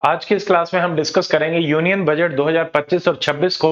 आज की इस क्लास में हम डिस्कस करेंगे यूनियन बजट 2025 और 26 को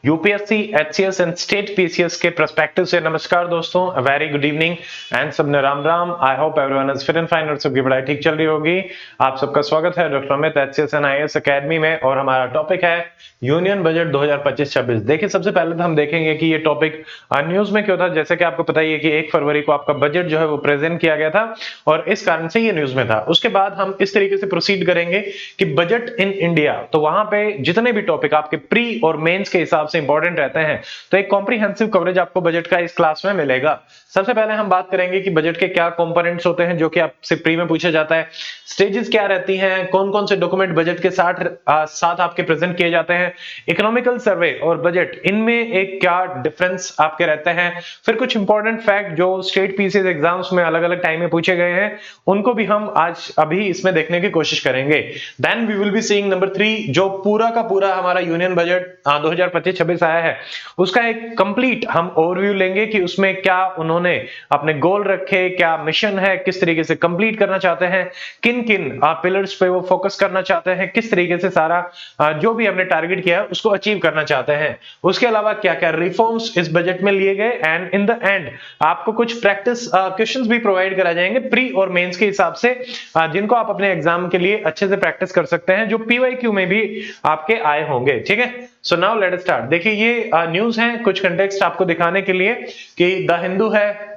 UPSC, HCS and state PCS के पर्सपेक्टिव से। नमस्कार दोस्तों, a very good evening and सबने Ram Ram. I hope everyone is fit and fine और सबकी पढ़ाई ठीक चल रही होगी। आप सबका स्वागत है doctor Amit HCS and IAS academy में और हमारा टॉपिक है यूनियन बजट 2025-26। देखिए, सबसे पहले तो हम देखेंगे कि ये टॉपिक न्यूज में क्यों था। जैसे कि आपको पता ही है कि 1 फरवरी को आपका बजट जो है वो प्रेजेंट किया गया था और इस कारण से ये न्यूज में था। उसके बाद हम इस तरीके से प्रोसीड करेंगे कि बजट इन इंडिया, तो वहां पे जितने भी टॉपिक आपके प्री और मेंस के हिसाब से इंपॉर्टेंट रहते हैं, तो एक कॉम्प्रिहेंसिव कवरेज आपको बजट का इस क्लास में मिलेगा। सबसे पहले हम बात करेंगे कि बजट के क्या कंपोनेंट्स होते हैं, जो कि आपसे प्री में पूछा जाता है। स्टेजेस क्या रहती हैं, कौन कौन से डॉक्यूमेंट बजट के साथ आपके प्रेजेंट किए जाते हैं। इकोनॉमिकल सर्वे और बजट, इनमें एक क्या डिफरेंस आपके रहते हैं। फिर कुछ इंपॉर्टेंट फैक्ट जो स्टेट पीसीएस एग्जाम्स में अलग अलग टाइम में पूछे गए हैं, उनको भी हम आज अभी इसमें देखने की कोशिश करेंगे। Then we will be seeing number 3, जो पूरा का पूरा हमारा यूनियन बजट 2025-26 आया है, उसका एक कंप्लीट हम ओवरव्यू लेंगे कि उसमें क्या उन्होंने अपने गोल रखे, क्या मिशन है, किस तरीके से कंप्लीट करना चाहते हैं, किन किन पिलर्स पे वो फोकस करना चाहते हैं, किस तरीके से सारा जो भी हमने टारगेट किया है उसको अचीव करना चाहते हैं। उसके अलावा क्या क्या रिफॉर्म्स इस बजट में लिए गए एंड इन द एंड आपको कुछ प्रैक्टिस क्वेश्चंस भी प्रोवाइड कराए जाएंगे प्री और मेंस के हिसाब से, जिनको आप अपने एग्जाम के लिए अच्छे से प्रैक्टिस कर सकते हैं, जो पीवाईक्यू में भी आपके आए होंगे। ठीक है, so now let us start. देखिए, ये न्यूज है, कुछ कंटेक्स्ट आपको दिखाने के लिए कि द हिंदू है,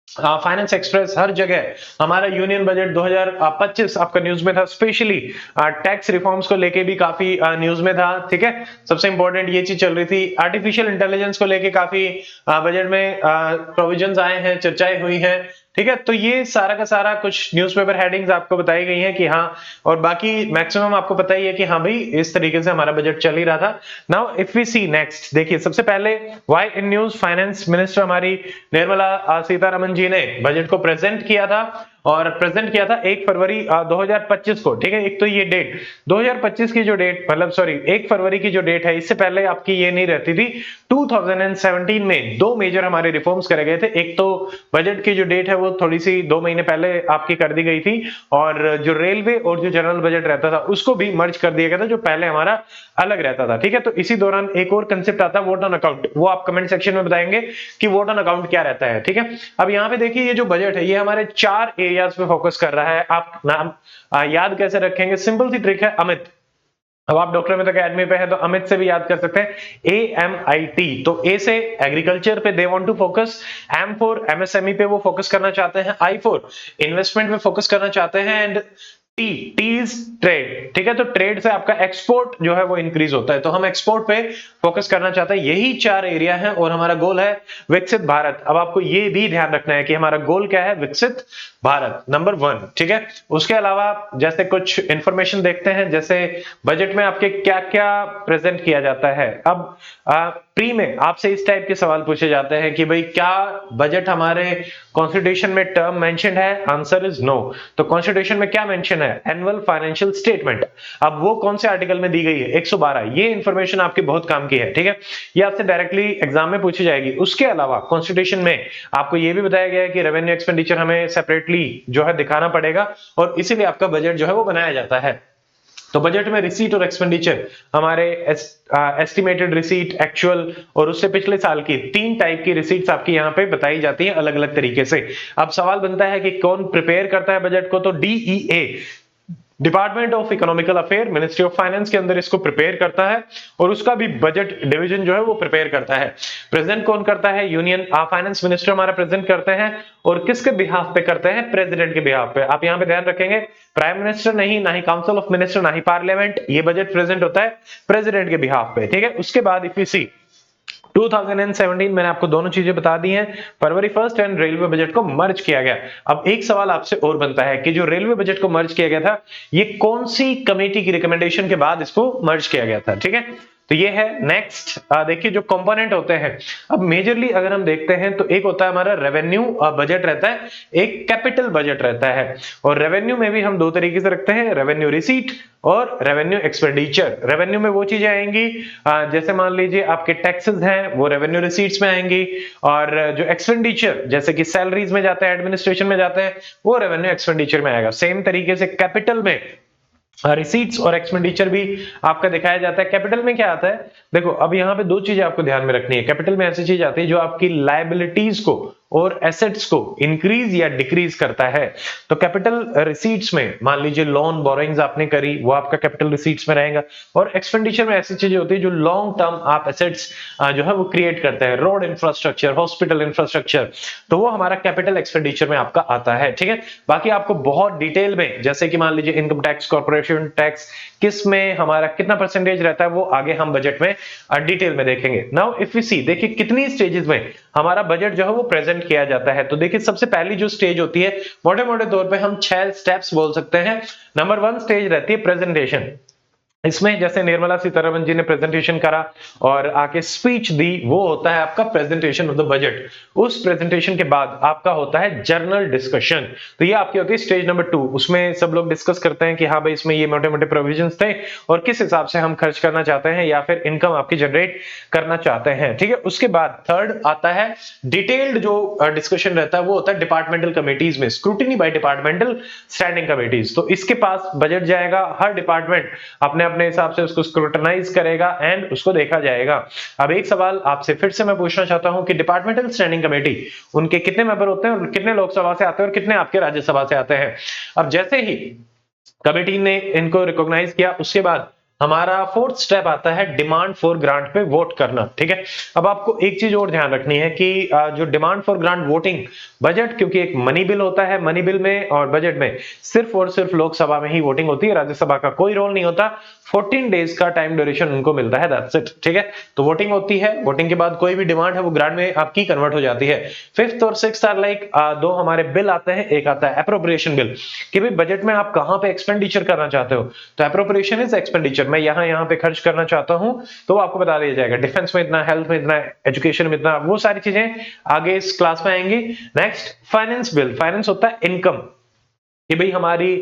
फाइनेंस एक्सप्रेस, हर जगह हमारा यूनियन बजट 2025 आपका न्यूज में था। स्पेशली टैक्स रिफॉर्म्स को लेके भी काफी न्यूज में था। ठीक है, सबसे इंपॉर्टेंट ये चीज चल रही थी। आर्टिफिशियल इंटेलिजेंस को लेके काफी बजट में प्रोविजंस आए हैं, चर्चाएं हुई हैं। ठीक है, तो ये सारा का सारा कुछ न्यूज़पेपर हेडिंग्स आपको बताई गई हैं कि हाँ, और बाकी मैक्सिमम आपको पता ही है कि हाँ भाई, इस तरीके से हमारा बजट चल ही रहा था। Now if we see next, देखिए सबसे पहले why in news, finance minister हमारी निर्मला सीतारमण जी ने बजट को प्रेजेंट किया था और प्रेजेंट किया था 1 फरवरी 2025 को। ठीक है, एक तो ये डेट 2025 की जो डेट, मतलब सॉरी 1 फरवरी की जो डेट है, इससे पहले आपकी ये नहीं रहती थी। 2017 में दो मेजर हमारे रिफॉर्म्स करे गए थे। एक तो बजट की जो डेट है वो थोड़ी सी 2 महीने पहले आपकी कर दी गई थी, और जो रेलवे और जो जनरल बजट रहता था उसको भी मर्ज कर दिया गया था, जो पहले हमारा अलग रहता था। ठीक है, तो इसी दौरान एक और कंसेप्ट आता है वोट ऑन अकाउंट, वो आप कमेंट सेक्शन में बताएंगे कि वोट ऑन अकाउंट क्या रहता है। ठीक है, अब यहाँ पे देखिए, ये जो बजट है ये हमारे 4 एरियाज पे फोकस कर रहा है। आप नाम याद कैसे रखेंगे, सिंपल सी ट्रिक है, अमित। अब आप डॉक्टर अमित अकेडमी पे है तो अमित से भी याद कर सकते हैं, AMIT। तो ए से एग्रीकल्चर पे they want to focus, M for MSME पे वो फोकस करना चाहते हैं, I फॉर इन्वेस्टमेंट पे फोकस करना चाहते हैं, एंड टी इज ट्रेड। ठीक है, तो ट्रेड से आपका एक्सपोर्ट जो है वो इंक्रीज होता है, तो हम एक्सपोर्ट पे फोकस करना चाहते हैं। यही 4 एरिया है और हमारा गोल है विकसित भारत। अब आपको ये भी ध्यान रखना है कि हमारा गोल क्या है, विकसित भारत नंबर 1। ठीक है, उसके अलावा जैसे कुछ इंफॉर्मेशन देखते हैं, जैसे बजट में आपके क्या क्या प्रेजेंट किया जाता है। अब प्री में आपसे इस टाइप के सवाल पूछे जाते हैं कि भाई क्या बजट हमारे कॉन्स्टिट्यूशन में टर्म मेंशन्ड है, आंसर इज नो। तो कॉन्स्टिट्यूशन में क्या मेंशन है, एनुअल फाइनेंशियल स्टेटमेंट। अब वो कौन से आर्टिकल में दी गई है, 112। ये इंफॉर्मेशन आपकी बहुत काम की है। ठीक है, ये आपसे डायरेक्टली एग्जाम में पूछी जाएगी। उसके अलावा कॉन्स्टिट्यूशन में आपको ये भी बताया गया है कि रेवेन्यू एक्सपेंडिचर हमें सेपरेटली जो है दिखाना पड़ेगा, और इसीलिए आपका बजट जो है वो बनाया जाता है। तो बजट में रिसीट और एक्सपेंडिचर हमारे एस्टिमेटेड रिसीट, एक्चुअल और उससे पिछले साल की 3 टाइप की रिसीट्स आपकी यहाँ पे बताई जाती हैं अलग अलग तरीके से। अब सवाल बनता है कि कौन प्रिपेयर करता है बजट को, तो DEA, department of economical affair, ministry of finance के अंदर इसको प्रिपेयर करता है, और उसका भी बजट डिवीजन जो है वो प्रिपेयर करता है। प्रेजेंट कौन करता है, यूनियन फाइनेंस मिनिस्टर हमारा प्रेजेंट करते हैं, और किसके बिहाफ पे करते हैं, प्रेसिडेंट के बिहाफ पे। आप यहाँ पे ध्यान रखेंगे, प्राइम मिनिस्टर नहीं, ना ही काउंसिल ऑफ मिनिस्टर, ना ही पार्लियामेंट, ये बजट प्रेजेंट होता है प्रेसिडेंट के बिहाफ पे। ठीक है, उसके बाद इफ यू सी 2017 मैंने आपको दोनों चीजें बता दी हैं, फरवरी 1 एंड रेलवे बजट को मर्ज किया गया। अब एक सवाल आपसे और बनता है कि जो रेलवे बजट को मर्ज किया गया था, ये कौन सी कमेटी की रिकमेंडेशन के बाद इसको मर्ज किया गया था। ठीक है, तो ये है नेक्स्ट। देखिए जो कंपोनेंट होते हैं, अब मेजरली अगर हम देखते हैं तो एक होता है हमारा रेवेन्यू बजट रहता है, एक कैपिटल बजट रहता है। और रेवेन्यू में भी हम 2 तरीके से रखते हैं, रेवेन्यू रिसीट और रेवेन्यू एक्सपेंडिचर। रेवेन्यू में वो चीजें आएंगी जैसे मान लीजिए आपके टैक्सेस हैं, वो रेवेन्यू रिसीट्स में आएंगी, और जो एक्सपेंडिचर जैसे कि सैलरीज में जाते हैं, एडमिनिस्ट्रेशन में जाते हैं, वो रेवेन्यू एक्सपेंडिचर में आएगा। सेम तरीके से कैपिटल में रिसीट्स और एक्सपेंडिचर भी आपका दिखाया जाता है। कैपिटल में क्या आता है, देखो अब यहाँ पे दो चीजें आपको ध्यान में रखनी है। कैपिटल में ऐसी चीज आती है जो आपकी लायबिलिटीज को और एसेट्स को इंक्रीज या डिक्रीज करता है। तो कैपिटल रिसीट्स में मान लीजिए लोन बोरोइंग्स आपने करी, वो आपका कैपिटल रिसीट्स में रहेगा। और एक्सपेंडिचर में ऐसी चीजें होती है जो लॉन्ग टर्म आप एसेट्स जो है वो क्रिएट करते हैं, रोड इंफ्रास्ट्रक्चर, हॉस्पिटल इंफ्रास्ट्रक्चर, तो वो हमारा कैपिटल एक्सपेंडिचर में आपका आता है। ठीक है, बाकी आपको बहुत डिटेल में, जैसे कि मान लीजिए इनकम टैक्स, कॉर्पोरेशन टैक्स, किस में हमारा कितना परसेंटेज रहता है, वो आगे हम बजट में डिटेल में देखेंगे। नाउ इफ वी सी, देखिए कितनी स्टेजेस में हमारा बजट जो है वो प्रेजेंट किया जाता है। तो देखिए सबसे पहली जो स्टेज होती है, मोटे मोटे तौर पे हम 6 स्टेप्स बोल सकते हैं। नंबर 1 स्टेज रहती है प्रेजेंटेशन। इसमें जैसे निर्मला सीतारमण जी ने प्रेजेंटेशन करा और आके स्पीच दी, वो होता है आपका प्रेजेंटेशन ऑफ द बजट। उस प्रेजेंटेशन के बाद आपका होता है जर्नल डिस्कशन। तो ये आपकी होती है स्टेज नंबर 2। उसमें सब लोग डिस्कस करते हैं कि हाँ भाई इसमें ये मोटे मोटे प्रोविजंस थे और किस हिसाब से हम खर्च करना चाहते हैं या फिर इनकम आपकी जनरेट करना चाहते हैं। ठीक है, उसके बाद थर्ड आता है डिटेल्ड जो डिस्कशन रहता है, वो होता है डिपार्टमेंटल कमिटीज में, scrutiny by departmental standing committees. तो इसके पास बजट जाएगा, हर डिपार्टमेंट अपने अपने हिसाब से उसको स्क्रूटनाइज करेगा एंड उसको देखा जाएगा। अब एक सवाल आपसे फिर से मैं पूछना चाहता हूं कि डिपार्टमेंटल स्टैंडिंग कमेटी, उनके कितने मेंबर होते हैं और कितने लोकसभा से आते हैं और कितने आपके राज्यसभा से आते हैं। अब जैसे ही कमेटी ने इनको रिकॉग्नाइज किया, उसके बाद हमारा फोर्थ स्टेप आता है डिमांड फॉर ग्रांट पे वोट करना। ठीक है, अब आपको एक चीज और ध्यान रखनी है कि जो demand for grant voting, budget क्योंकि एक मनी बिल होता है, मनी बिल में और बजट में सिर्फ और सिर्फ लोकसभा में ही वोटिंग होती है, राज्यसभा का कोई रोल नहीं होता। 14 डेज का टाइम ड्यूरेशन उनको मिलता है, दैट्स इट। ठीक है, तो वोटिंग होती है, वोटिंग के बाद कोई भी डिमांड है वो ग्रांट में आपकी कन्वर्ट हो जाती है। फिफ्थ और सिक्स्थ आर लाइक दो हमारे बिल आते हैं, एक आता है एप्रोप्रिएशन बिल कि भाई बजट में आप कहां पे एक्सपेंडिचर करना चाहते हो। तो एप्रोप्रिएशन इज एक्सपेंडिचर, मैं यहां पे खर्च करना चाहता हूं, तो वो आपको बता दिया जाएगा, डिफेंस में इतना, हेल्थ में इतना, एजुकेशन में इतना, वो सारी चीजें आगे इस क्लास में आएंगी। नेक्स्ट फाइनेंस बिल, फाइनेंस होता है इनकम कि भाई हमारी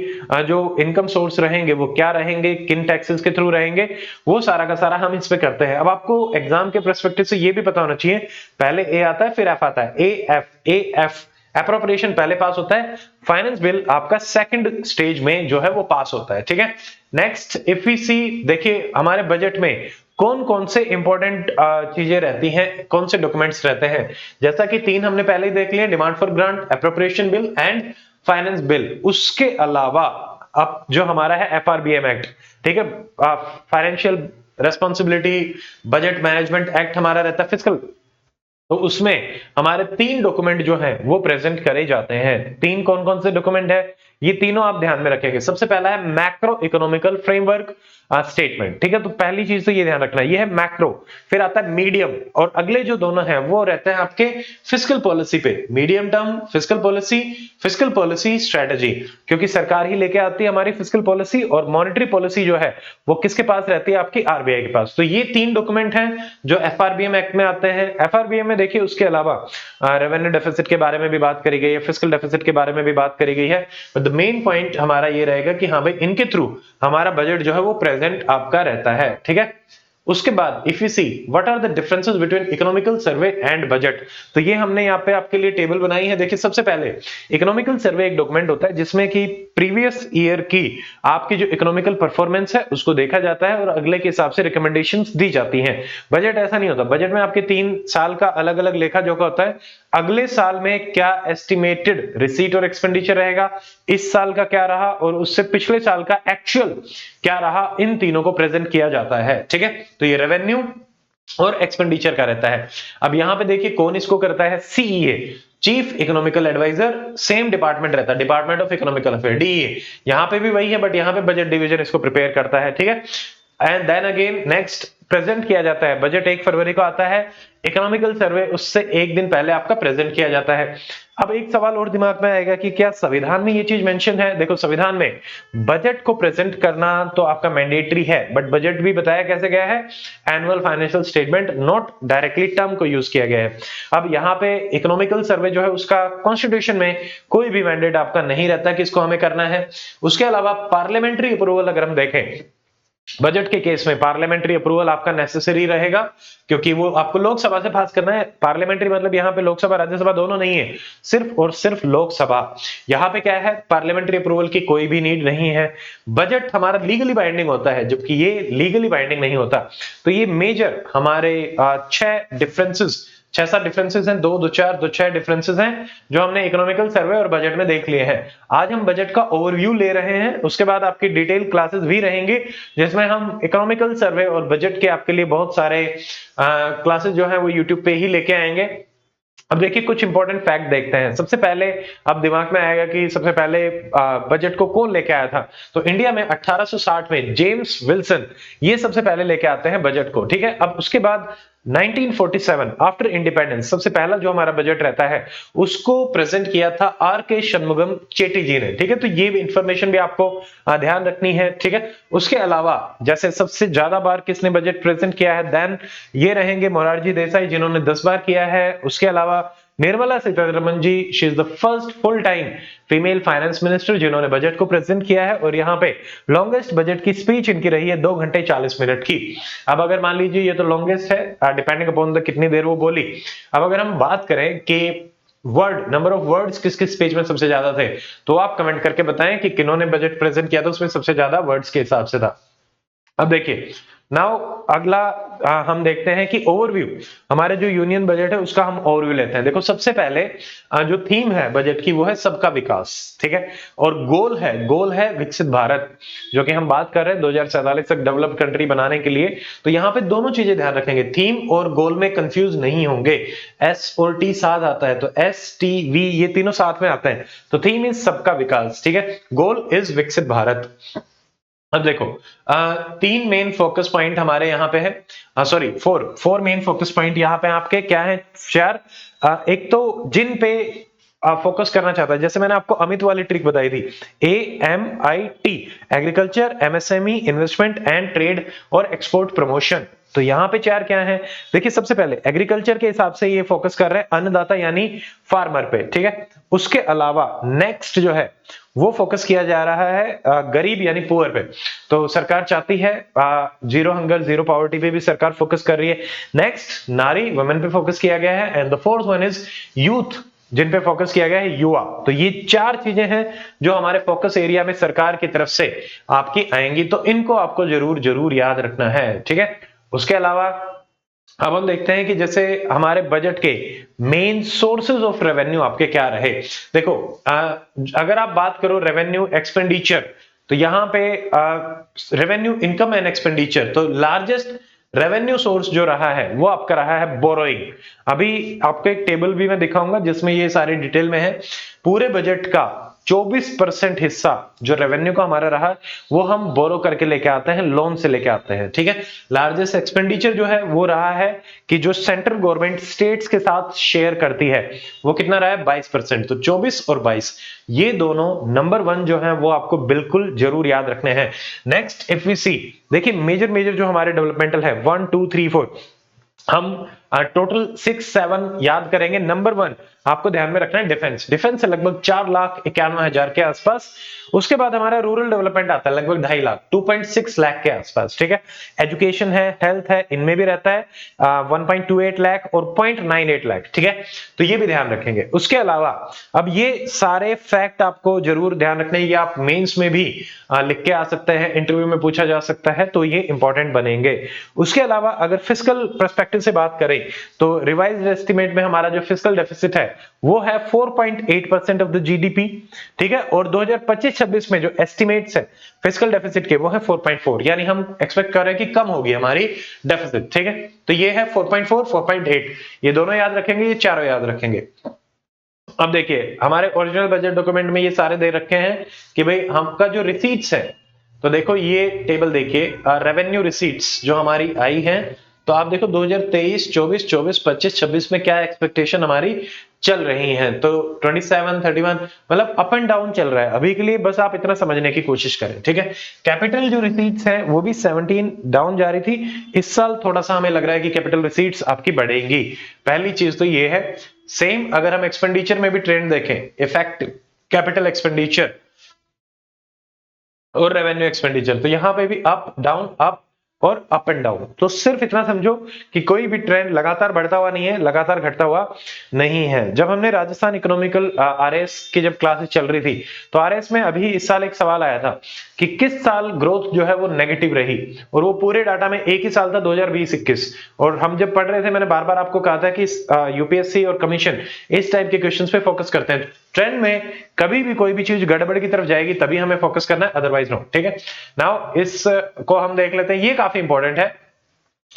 जो इनकम सोर्स रहेंगे वो क्या रहेंगे, किन टैक्सेस के थ्रू रहेंगे, वो सारा का सारा हम इस पे करते हैं। अब आपको एग्जाम के पर्सपेक्टिव से ये भी पता होना चाहिए, पहले ए आता है फिर एफ आता है, ए एफ एप्रोप्रिएशन पहले पास होता है, फाइनेंस बिल आपका सेकंड स्टेज में जो है वो पास होता है। ठीक है, नेक्स्ट इफ वी सी, देखिए हमारे बजट में कौन कौन से इंपॉर्टेंट चीजें रहती हैं, कौन से डॉक्यूमेंट्स रहते हैं। जैसा कि 3 हमने पहले ही देख लिया, demand for grant, appropriation bill and finance bill. उसके अलावा अब जो हमारा है एफआरबीएम एक्ट, ठीक है, financial responsibility budget management act हमारा रहता है, फिजिकल, तो उसमें हमारे 3 डॉक्यूमेंट जो हैं वो प्रेजेंट करे जाते हैं। 3 कौन कौन से डॉक्यूमेंट है, ये तीनों आप ध्यान में रखेंगे। सबसे पहला है मैक्रो इकोनॉमिकल फ्रेमवर्क स्टेटमेंट। ठीक है, तो पहली चीज तो ये ध्यान रखना है, ये है मैक्रो। फिर आता है मीडियम, और अगले जो दोनों हैं वो रहते हैं आपके फिस्कल पॉलिसी पे, medium term fiscal policy strategy, क्योंकि सरकार ही लेके आती है हमारी फिस्कल पॉलिसी, और मॉनेटरी पॉलिसी जो है वो किसके पास रहती है, आपकी आरबीआई के पास। तो ये 3 डॉक्यूमेंट हैं जो एफआरबीएम एक्ट में आते हैं। एफआरबीएम में देखिए उसके अलावा रेवेन्यू डेफिसिट के बारे में भी बात करी गई है, फिस्कल डेफिसिट के बारे में भी बात करी गई है। द मेन पॉइंट हमारा ये रहेगा कि हाँ भाई इनके थ्रू हमारा बजट जो है वो प्रेजेंट आपका रहता है। ठीक है, उसके बाद if you see what are the differences between economical survey and budget, तो ये हमने यहाँ पे आपके लिए टेबल बनाई है। देखिए सबसे पहले इकोनॉमिकल सर्वे एक डॉक्यूमेंट होता है जिसमें कि प्रीवियस ईयर की आपकी जो इकोनॉमिकल परफॉर्मेंस है उसको देखा जाता है और अगले के हिसाब से रिकमेंडेशंस दी जाती हैं। बजट ऐसा नहीं होता, बजट में आपके 3 साल का अलग अलग लेखा जोखा होता है। अगले साल में क्या एस्टिमेटेड रिसीट और एक्सपेंडिचर रहेगा, इस साल का क्या रहा और उससे पिछले साल का एक्चुअल क्या रहा, इन तीनों को प्रेजेंट किया जाता है। ठीक है, तो ये रेवेन्यू और एक्सपेंडिचर का रहता है। अब यहां पे देखिए कौन इसको करता है, CEA, chief economical advisor, same department रहता है, department of economical affair, DEA. यहां पे भी वही है, बट यहां पे बजट डिवीजन इसको प्रिपेयर करता है। ठीक है, and then again next present किया जाता है, बजट 1 फरवरी को आता है, इकोनॉमिकल सर्वे उससे एक दिन पहले आपका प्रेजेंट किया जाता है। अब एक सवाल और दिमाग में आएगा कि क्या संविधान में ये चीज मेंशन है। देखो संविधान में बजट को प्रेजेंट करना तो आपका मैंडेटरी है, बट बजट भी बताया कैसे गया है, annual financial statement, not directly term को यूज किया गया है। अब यहाँ पे इकोनॉमिकल सर्वे जो है उसका कॉन्स्टिट्यूशन में कोई भी मैंडेट आपका नहीं रहता कि इसको हमें करना है। उसके अलावा पार्लियामेंट्री अप्रूवल अगर हम देखें बजट के केस में पार्लियामेंट्री अप्रूवल आपका नेसेसरी रहेगा, क्योंकि वो आपको लोकसभा से पास करना है। पार्लियामेंट्री मतलब यहाँ पे लोकसभा राज्यसभा दोनों नहीं है, सिर्फ और सिर्फ लोकसभा। यहाँ पे क्या है, पार्लियामेंट्री अप्रूवल की कोई भी नीड नहीं है। बजट हमारा लीगली बाइंडिंग होता है, जबकि ये लीगली बाइंडिंग नहीं होता। तो ये मेजर हमारे 6 7 डिफरेंसेस हैं, दो छह डिफरेंसेस हैं जो हमने इकोनॉमिकल सर्वे और बजट में देख लिए हैं। आज हम बजट का ओवरव्यू ले रहे हैं, उसके बाद आपकी डिटेल क्लासेस भी रहेंगी जिसमें हम इकोनॉमिकल सर्वे और बजट के आपके लिए बहुत सारे क्लासेस जो है वो यूट्यूब पे ही लेके आएंगे। अब देखिए कुछ इंपॉर्टेंट फैक्ट देखते हैं। सबसे पहले अब दिमाग में आएगा कि सबसे पहले बजट को कौन लेके आया था। तो इंडिया में 1860 में जेम्स विल्सन ये सबसे पहले लेके आते हैं बजट को, ठीक है। अब उसके बाद 1947 आफ्टर इंडिपेंडेंस सबसे पहला जो हमारा बजट रहता है उसको प्रेजेंट किया था आर के शनमुगम चेट्टी जी ने, ठीक है। तो ये भी इंफॉर्मेशन भी आपको ध्यान रखनी है, ठीक है। उसके अलावा जैसे सबसे ज्यादा बार किसने बजट प्रेजेंट किया है, देन ये रहेंगे मोरारजी देसाई जिन्होंने 10 बार किया है। उसके अलावा Nirmala Sitharaman ji, she is the first full time female finance minister जिन्होंने बजट को प्रेजेंट किया है। और यहाँ पे लॉन्गेस्ट बजट की स्पीच इनकी रही है 2 घंटे 40 मिनट की। अब अगर मान लीजिए ये तो लॉन्गेस्ट है, डिपेंडिंग अपॉन द कितनी देर वो बोली। अब अगर हम बात करें कि नंबर ऑफ वर्ड्स किस किस स्पीच में सबसे ज्यादा थे, तो आप कमेंट करके बताएं कि किन्होंने बजट प्रेजेंट किया था उसमें सबसे ज्यादा वर्ड्स के हिसाब से था। अब देखिए नाउ अगला हम देखते हैं कि ओवरव्यू, हमारे जो यूनियन बजट है उसका हम ओवरव्यू लेते हैं। देखो सबसे पहले जो थीम है बजट की वो है सबका विकास, ठीक है। और गोल है विकसित भारत, जो कि हम बात कर रहे हैं 2047 तक डेवलप्ड कंट्री बनाने के लिए। तो यहाँ पे दोनों चीजें ध्यान रखेंगे, थीम और गोल में कंफ्यूज नहीं होंगे। एस और टी साथ आता है, तो एस टी वी ये तीनों साथ में आते हैं। तो थीम इज सबका विकास, ठीक है। गोल इज विकसित भारत। अब देखो 3 मेन फोकस पॉइंट हमारे यहाँ पे है, सॉरी 4 मेन फोकस पॉइंट यहाँ पे आपके क्या है शेयर। एक तो जिन पे फोकस करना चाहता है, जैसे मैंने आपको अमित वाली ट्रिक बताई थी, AMIT, agriculture, MSME, investment and trade और एक्सपोर्ट प्रमोशन। तो यहाँ पे 4 क्या है, देखिए सबसे पहले एग्रीकल्चर के हिसाब से ये फोकस कर रहे हैं अन्नदाता यानी फार्मर पे, ठीक है। उसके अलावा नेक्स्ट जो है वो फोकस किया जा रहा है गरीब यानी पुअर पे। तो सरकार चाहती है जीरो हंगर जीरो पॉवर्टी पे भी सरकार फोकस कर रही है। नेक्स्ट नारी वुमेन पे फोकस किया गया है। And the fourth one is youth, जिन पे फोकस किया गया है युवा। तो ये 4 चीजें हैं जो हमारे फोकस एरिया में सरकार की तरफ से आपकी आएंगी, तो इनको आपको जरूर जरूर याद रखना है, ठीक है। उसके अलावा अब हम देखते हैं कि जैसे हमारे बजट के मेन सोर्सेज ऑफ रेवेन्यू आपके क्या रहे। देखो अगर आप बात करो रेवेन्यू एक्सपेंडिचर, तो यहाँ पे रेवेन्यू इनकम एंड एक्सपेंडिचर, तो लार्जेस्ट रेवेन्यू सोर्स जो रहा है वो आपका रहा है बोरोइंग। अभी आपको एक टेबल भी मैं दिखाऊंगा जिसमें ये सारी डिटेल में है। पूरे बजट का 24% हिस्सा जो रेवेन्यू का हमारा रहा वो हम बोरो करके लेके आते हैं, लोन से लेके आते हैं, ठीक है। लार्जेस्ट एक्सपेंडिचर जो है वो रहा है कि जो सेंट्रल गवर्नमेंट स्टेट्स के साथ शेयर करती है वो कितना रहा है 22%। तो 24 और 22 ये दोनों नंबर 1 जो है वो आपको बिल्कुल जरूर याद रखने हैं। नेक्स्ट इफ वी सी, देखिए मेजर जो हमारे डेवलपमेंटल है 1 2 3 4, हम टोटल 6 7 याद करेंगे। नंबर 1 आपको ध्यान में रखना है डिफेंस। डिफेंस है लगभग 4,91,000 के आसपास। उसके बाद हमारा रूरल डेवलपमेंट आता है लगभग 2.5 लाख, 2.6 लाख के आसपास, ठीक है। एजुकेशन है, हेल्थ है, इनमें भी रहता है 1.28 लाख और 0.98 लाख, ठीक है। तो ये भी ध्यान रखेंगे। उसके अलावा अब ये सारे फैक्ट आपको जरूर ध्यान रखने, ये आप मेंस में भी लिख के आ सकते हैं, इंटरव्यू में पूछा जा सकता है, तो ये इंपॉर्टेंट बनेंगे। उसके अलावा अगर फिस्कल पर्सपेक्टिव से बात करें तो रिवाइज्ड एस्टिमेट में हमारा जो फिस्कल डेफिसिट है वो है 4.8% ऑफ द जीडीपी, ठीक है। और 2025-26 में जो एस्टिमेट्स है फिस्कल डेफिसिट के वो है 4.4, यानी हम एक्सपेक्ट कर रहे हैं कि कम होगी हमारी डेफिसिट, ठीक है। तो ये है 4.4 4.8, ये दोनों याद रखेंगे, ये चारों याद रखेंगे। अब देखिए हमारे ओरिजिनल बजट डॉक्यूमेंट में ये सारे दे रखे हैं कि भाई हमका जो रिसीट्स है, तो देखो ये टेबल देखिए रेवेन्यू रिसीट्स जो हमारी आई है। तो आप देखो 2023 24 24 25 26 में क्या एक्सपेक्टेशन हमारी चल रही हैं। तो 27 31 मतलब अप एंड डाउन चल रहा है अभी के लिए, बस आप इतना समझने की कोशिश करें, ठीक है। कैपिटल जो रिसीट्स हैं वो भी 17 डाउन जा रही थी, इस साल थोड़ा सा हमें लग रहा है कि कैपिटल रिसीट्स आपकी बढ़ेंगी। पहली चीज तो ये है। सेम अगर हम एक्सपेंडिचर में भी ट्रेंड देखें, इफेक्टिव कैपिटल एक्सपेंडिचर और रेवेन्यू एक्सपेंडिचर, तो यहां पे भी अप डाउन अप और अप एंड डाउन। तो सिर्फ इतना समझो कि कोई भी ट्रेंड लगातार बढ़ता हुआ नहीं है, लगातार घटता हुआ नहीं है। जब हमने राजस्थान इकोनॉमिकल आरएस की जब क्लासेस चल रही थी, तो आरएस में अभी इस साल एक सवाल आया था कि किस साल ग्रोथ जो है वो नेगेटिव रही, और वो पूरे डाटा में एक ही साल था 2020-21। और हम जब पढ़ रहे थे, मैंने बार बार आपको कहा था कि यूपीएससी और कमीशन इस टाइप के क्वेश्चंस पे फोकस करते हैं। ट्रेंड में कभी भी कोई भी चीज गड़बड़ की तरफ जाएगी तभी हमें फोकस करना है, अदरवाइज नो। ठीक है, नाउ इस को हम देख लेते हैं। ये काफी इंपॉर्टेंट है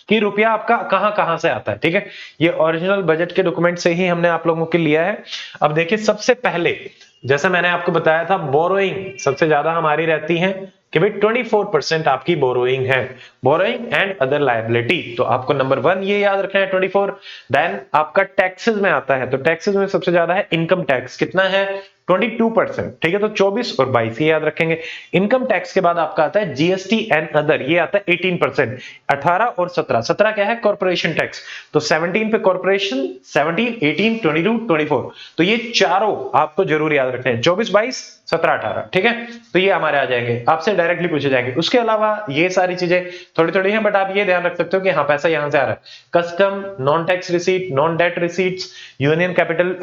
कि रुपया आपका कहां कहां से आता है। ठीक है, ये ओरिजिनल बजट के डॉक्यूमेंट से ही हमने आप लोगों के लिया है। अब देखिए, सबसे पहले जैसे मैंने आपको बताया था, बोरोइंग सबसे ज्यादा हमारी रहती है कि भाई 24% आपकी बोरोइंग है, बोरोइंग एंड अदर लायबिलिटी। तो आपको नंबर 1 ये याद रखना है 24। देन आपका टैक्सेस में आता है, तो टैक्सेस में सबसे ज्यादा है इनकम टैक्स, कितना है 22%। ठीक है, तो 24 और 22 ये याद रखेंगे। इनकम टैक्स के बाद आपका आता है जीएसटी एंड अदर, ये आता है 18%। 18 और 17, 17 क्या है कॉर्पोरेशन टैक्स, तो 17 पे कॉर्पोरेशन, 17, 18, 22, 24। तो ये चारों आपको जरूर याद रखने हैं, 24, 22, 17, 18। ठीक है, तो ये हमारे आ जाएंगे, आपसे डायरेक्टली पूछे जाएंगे। उसके अलावा ये सारी चीजें थोड़ी थोड़ी हैं, बट आप ये ध्यान रख सकते हो कि हाँ पैसा यहां से आ रहा है। Custom, non tax receipt, non debt receipts, union capital,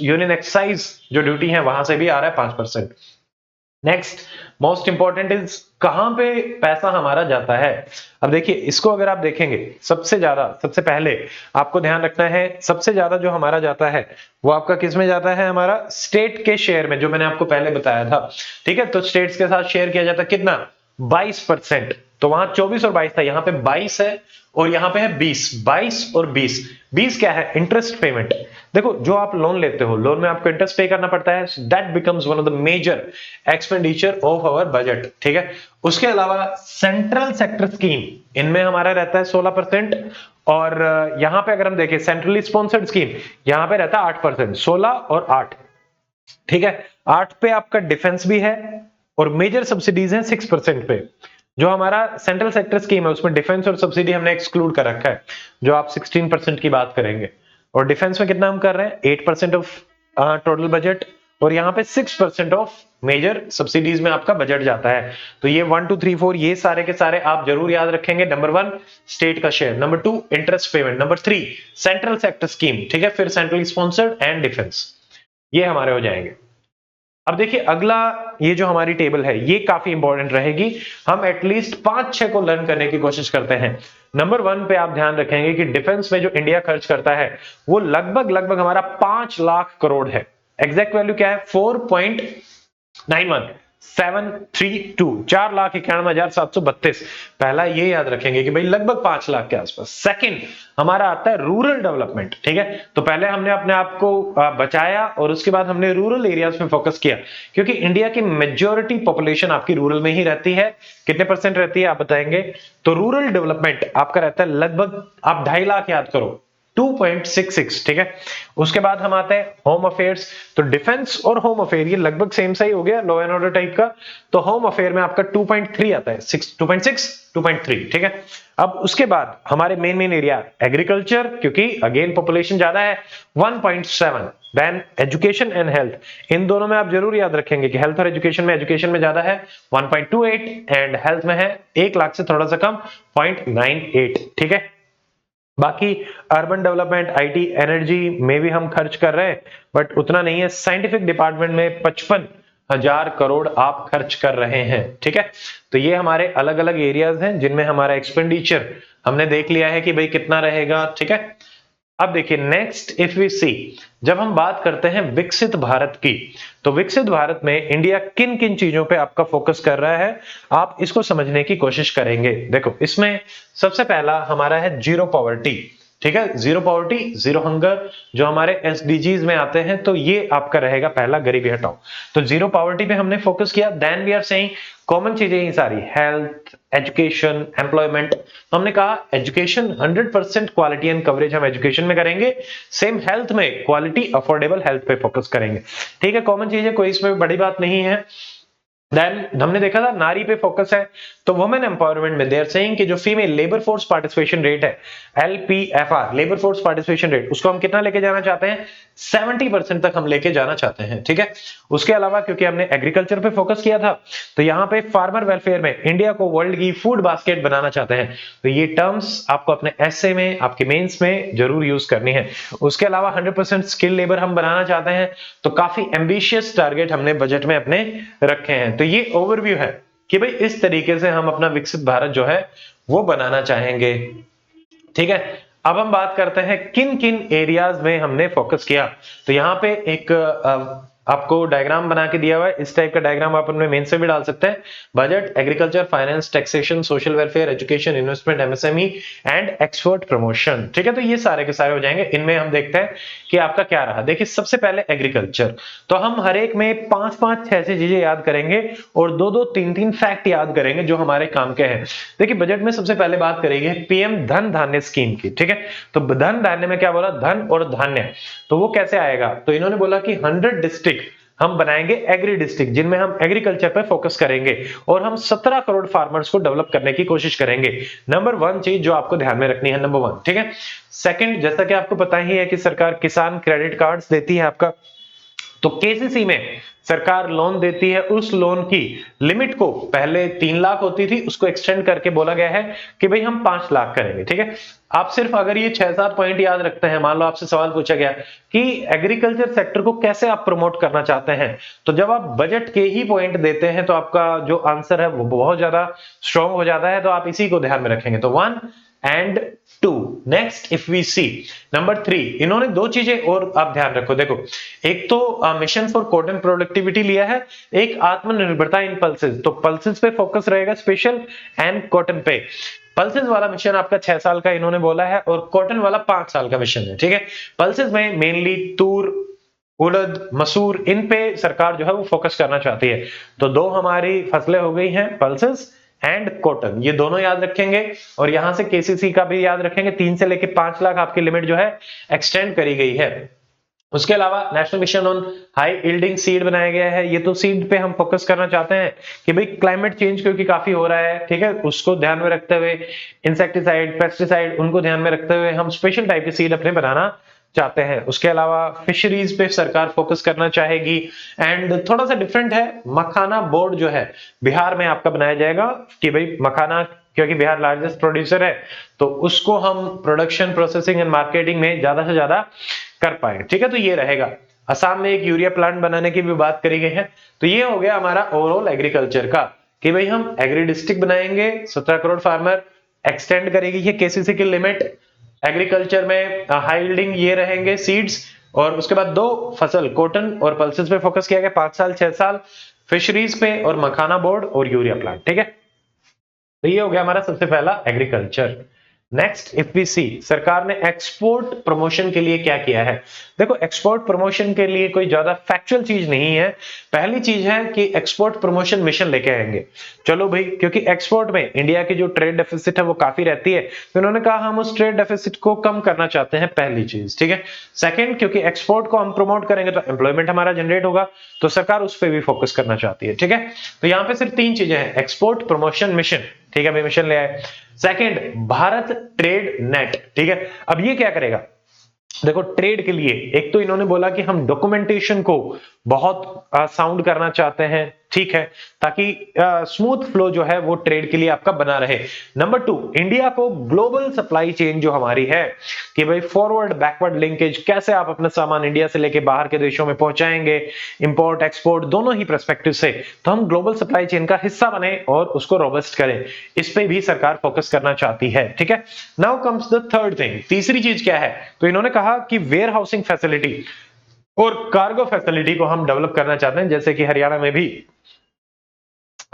union excise जो ड्यूटी है वहां से भी आ रहा है 5%। नेक्स्ट मोस्ट इंपॉर्टेंट इज कहां पे पैसा हमारा जाता है। अब देखिए, इसको अगर आप देखेंगे, सबसे ज्यादा, सबसे पहले आपको ध्यान रखना है, सबसे ज्यादा जो हमारा जाता है वो आपका किस में जाता है, हमारा स्टेट के शेयर में, जो मैंने आपको पहले बताया था। ठीक है, तो स्टेट्स के साथ शेयर किया जाता है कितना, 22%। तो वहां 24 और 22 था, यहां पे 22 है और यहां पे है 20। 22 और 20, 20 क्या है, इंटरेस्ट पेमेंट। देखो, जो आप लोन लेते हो, लोन में आपको इंटरेस्ट पे करना पड़ता है, that becomes one of the major expenditure of our budget. ठीक है, उसके अलावा सेंट्रल सेक्टर स्कीम, इनमें हमारा रहता है 16%। और यहां पे अगर हम देखें सेंट्रली स्पॉन्सर्ड स्कीम, यहां पे रहता है 8%, 16 और 8। ठीक है, 8 पे आपका डिफेंस भी है और मेजर सब्सिडीज हैं 6% पे। जो हमारा सेंट्रल सेक्टर स्कीम है उसमें डिफेंस और सब्सिडी हमने एक्सक्लूड कर रखा है, जो आप 16% की बात करेंगे। और डिफेंस में कितना हम कर रहे हैं, 8% ऑफ टोटल बजट, और यहाँ पे 6% ऑफ मेजर सब्सिडीज में आपका बजट जाता है। तो ये 1 2 3 4 ये सारे के सारे आप जरूर याद रखेंगे। नंबर 1 स्टेट का share, number 2 interest payment, number 3 central sector scheme. ठीक है, फिर सेंट्रल स्पॉन्सर्ड एंड डिफेंस, ये हमारे हो जाएंगे। अब देखिए, अगला ये जो हमारी टेबल है ये काफी इंपॉर्टेंट रहेगी, हम एटलीस्ट 5-6 को लर्न करने की कोशिश करते हैं। नंबर 1 पे आप ध्यान रखेंगे कि डिफेंस में जो इंडिया खर्च करता है वो लगभग लगभग हमारा 5 लाख करोड़ है। एग्जैक्ट वैल्यू क्या है, 4.91 732, 4,91,732। पहला ये याद रखेंगे कि भाई लगभग 5 लाख के आसपास। सेकंड हमारा आता है रूरल डेवलपमेंट। ठीक है, तो पहले हमने अपने आप को बचाया और उसके बाद हमने रूरल एरियाज में फोकस किया, क्योंकि इंडिया की मेजॉरिटी पॉपुलेशन आपकी रूरल में ही रहती है। कितने परसेंट रहती है आप बताएंगे, तो रूरल डेवलपमेंट आपका रहता है लगभग, आप 2.5 लाख याद करो, 2.66। ठीक है, उसके बाद हम आते हैं होम अफेयर्स। तो डिफेंस और होम अफेयर ये लगभग सेम सा ही हो गया, लॉ एंड ऑर्डर टाइप का। तो होम अफेयर में आपका 2.3 आता है, 2.6, 2.3। ठीक है, अब उसके बाद हमारे मेन एरिया एग्रीकल्चर, क्योंकि अगेन पॉपुलेशन ज्यादा है, 1.7। देन एजुकेशन एंड हेल्थ, इन दोनों में आप जरूर याद रखेंगे कि हेल्थ और एजुकेशन में ज्यादा है 1.28 एंड हेल्थ में है 1 लाख से थोड़ा सा कम 0.98। ठीक है, बाकी अर्बन डेवलपमेंट, आईटी, एनर्जी में भी हम खर्च कर रहे हैं, बट उतना नहीं है। साइंटिफिक डिपार्टमेंट में 55,000 करोड़ आप खर्च कर रहे हैं। ठीक है, तो ये हमारे अलग अलग एरियाज हैं जिनमें हमारा एक्सपेंडिचर हमने देख लिया है कि भाई कितना रहेगा। ठीक है, अब देखिए नेक्स्ट इफ वी सी, जब हम बात करते हैं विकसित भारत की, तो विकसित भारत में इंडिया किन किन चीजों पे आपका फोकस कर रहा है, आप इसको समझने की कोशिश करेंगे। देखो, इसमें सबसे पहला हमारा है जीरो पॉवर्टी। ठीक है, जीरो पॉवर्टी, जीरो हंगर, जो हमारे एसडीजीज में आते हैं, तो ये आपका रहेगा पहला, गरीबी हटाओ। तो जीरो पॉवर्टी पे हमने फोकस किया। Then we are saying common चीजें ही सारी, हेल्थ, एजुकेशन, एम्प्लॉयमेंट। तो हमने कहा एजुकेशन 100% क्वालिटी एंड कवरेज हम एजुकेशन में करेंगे, सेम हेल्थ में क्वालिटी अफोर्डेबल हेल्थ पे फोकस करेंगे। ठीक है, कॉमन चीजें, कोई इसमें बड़ी बात नहीं है। देन हमने देखा था नारी पे फोकस है, तो वुमेन एम्पावरमेंट में दे आर सेइंग कि जो female labour force participation rate है LPFR, labour force participation rate, उसको हम कितना लेके जाना चाहते हैं, 70% तक हम लेके जाना चाहते हैं, ठीक है। उसके अलावा क्योंकि हमने एग्रीकल्चर पे फोकस किया था, तो यहाँ पे फार्मर वेलफेयर में इंडिया को वर्ल्ड की फूड बास्केट बनाना चाहते हैं, तो ये टर्म्स आपको अपने एसए में, आपके मेंस में जरूर यूज करनी है। उसके अलावा 100% स्किल लेबर हम बनाना चाहते हैं, तो काफी एम्बिशियस टारगेट हमने बजट में अपने रखे हैं। तो ये ओवरव्यू है कि भाई इस तरीके से हम अपना विकसित भारत जो है वो बनाना चाहेंगे, ठीक है। अब हम बात करते हैं किन किन एरियाज में हमने फोकस किया। तो यहाँ पे एक आपको डायग्राम बना के दिया हुआ है, इस टाइप का डायग्राम आप अपने मेन से भी डाल सकते हैं। Budget, agriculture, finance, taxation, social welfare, education, investment, MSME and export promotion, ठीक है। तो ये सारे के सारे हो जाएंगे। इनमें हम देखते हैं कि आपका क्या रहा। देखिए सबसे पहले एग्रीकल्चर, तो हम हर एक में 5-5-6 चीजें याद करेंगे और 2-2 3-3 फैक्ट याद करेंगे जो हमारे काम के हैं। देखिए बजट में सबसे पहले बात करेंगे पीएम धन धान्य स्कीम की, ठीक है। तो धन धान्य में क्या बोला, धन और धान्य, तो वो कैसे आएगा, तो इन्होंने बोला कि 100 डिस्ट्रिक्ट हम बनाएंगे एग्री डिस्ट्रिक्ट, जिनमें हम एग्रीकल्चर पर फोकस करेंगे और हम 17 करोड़ फार्मर्स को डेवलप करने की कोशिश करेंगे। नंबर 1 चीज जो आपको ध्यान में रखनी है, नंबर 1, ठीक है। सेकंड, जैसा कि आपको पता ही है कि सरकार किसान क्रेडिट कार्ड्स देती है आपका, तो केसीसी में सरकार लोन देती है, उस लोन की लिमिट को पहले 3 लाख होती थी, उसको एक्सटेंड करके बोला गया है कि भाई हम 5 लाख करेंगे, ठीक है। आप सिर्फ अगर ये 6-7 पॉइंट याद रखते हैं, मान लो आपसे सवाल पूछा गया कि एग्रीकल्चर सेक्टर को कैसे आप प्रमोट करना चाहते हैं, तो जब आप बजट के ही पॉइंट देते हैं तो आपका जो आंसर है वो बहुत ज्यादा स्ट्रॉन्ग हो जाता है, तो आप इसी को ध्यान में रखेंगे। तो 1 and 2। Next if we see number 3, इन्होंने 2 चीजें और आप ध्यान रखो। देखो एक तो मिशन फॉर कॉटन प्रोडक्टिविटी लिया है, एक आत्मनिर्भरता इन पल्सेस, तो पल्सेस पे फोकस रहेगा स्पेशल एंड कॉटन पे। पल्सेस वाला मिशन आपका 6 साल का इन्होंने बोला है और कॉटन वाला 5 साल का मिशन है, ठीक है। पल्सेस में मेनली तूर, उड़द, मसूर, इन पे सरकार जो है वो फोकस करना चाहती है। तो 2 हमारी फसलें हो गई हैं, पल्सेस एंड कॉटन, ये दोनों याद रखेंगे और यहां से केसीसी का भी याद रखेंगे। 3 से लेके 5 लाख आपकी लिमिट जो है एक्सटेंड करी गई है। उसके अलावा national mission on high yielding seed बनाया गया है, ये तो सीड पे हम फोकस करना चाहते हैं कि भाई क्लाइमेट चेंज क्योंकि काफी हो रहा है, ठीक है, उसको ध्यान में रखते हुए इंसेक्टिसाइड, पेस्टिसाइड, उनको ध्यान में रखते हुए हम स्पेशल टाइप की सीड अपने बनाना चाहते हैं। उसके अलावा फिशरीज पे सरकार फोकस करना चाहेगी एंड थोड़ा सा डिफरेंट है, मखाना बोर्ड जो है बिहार में आपका बनाया जाएगा कि भाई मखाना, क्योंकि बिहार लार्जेस्ट प्रोड्यूसर है, तो उसको हम प्रोडक्शन, प्रोसेसिंग एंड मार्केटिंग में ज्यादा से ज्यादा कर पाए, ठीक है। तो ये रहेगा। असम में एक यूरिया प्लांट बनाने की भी बात करी गई है। तो ये हो गया हमारा ओवरऑल एग्रीकल्चर का कि भाई हम एग्री डिस्ट्रिक्ट बनाएंगे, 17 करोड़ फार्मर, एक्सटेंड करेगी ये केसीसी की लिमिट, एग्रीकल्चर में हाई यील्डिंग ये रहेंगे सीड्स, और उसके बाद 2 फसल कॉटन और पल्सेस पे फोकस किया गया, 5 साल 6 साल, फिशरीज पे और मखाना बोर्ड और यूरिया प्लांट, ठीक है। तो ये हो गया हमारा सबसे पहला एग्रीकल्चर। नेक्स्ट इफ वी सी, सरकार ने एक्सपोर्ट प्रमोशन के लिए क्या किया है। देखो एक्सपोर्ट प्रमोशन के लिए कोई ज्यादा फैक्चुअल चीज नहीं है। पहली चीज है कि एक्सपोर्ट प्रमोशन मिशन लेके आएंगे। चलो भाई, क्योंकि एक्सपोर्ट में इंडिया की जो ट्रेड डेफिसिट है वो काफी रहती है, तो उन्होंने कहा हम उस ट्रेड डेफिसिट को कम करना चाहते हैं, पहली चीज, ठीक है। सेकंड, क्योंकि एक्सपोर्ट को हम प्रमोट करेंगे तो एम्प्लॉयमेंट हमारा जनरेट होगा, तो सरकार उस पर भी फोकस करना चाहती है, ठीक है। तो यहाँ पे सिर्फ 3 चीजें हैं, एक्सपोर्ट प्रमोशन मिशन, ठीक है, मिशन ले आए। सेकंड, भारत ट्रेड नेट, ठीक है। अब ये क्या करेगा, देखो ट्रेड के लिए एक तो इन्होंने बोला कि हम डॉक्यूमेंटेशन को बहुत साउंड करना चाहते हैं, ठीक है, ताकि स्मूथ फ्लो जो है वो ट्रेड के लिए आपका बना रहे। नंबर 2, इंडिया को ग्लोबल सप्लाई चेन जो हमारी है कि भाई फॉरवर्ड बैकवर्ड लिंकेज, कैसे आप अपना सामान इंडिया से लेके बाहर के देशों में पहुंचाएंगे, इंपोर्ट एक्सपोर्ट दोनों ही पर्सपेक्टिव से, तो हम ग्लोबल सप्लाई चेन का हिस्सा बने और उसको रोबस्ट करें, इस पे भी सरकार फोकस करना चाहती है, ठीक है। Now comes the third thing, तीसरी चीज क्या है, तो इन्होंने कहा कि वेयर हाउसिंग फैसिलिटी और कार्गो फैसिलिटी को हम डेवलप करना चाहते हैं, जैसे कि हरियाणा में भी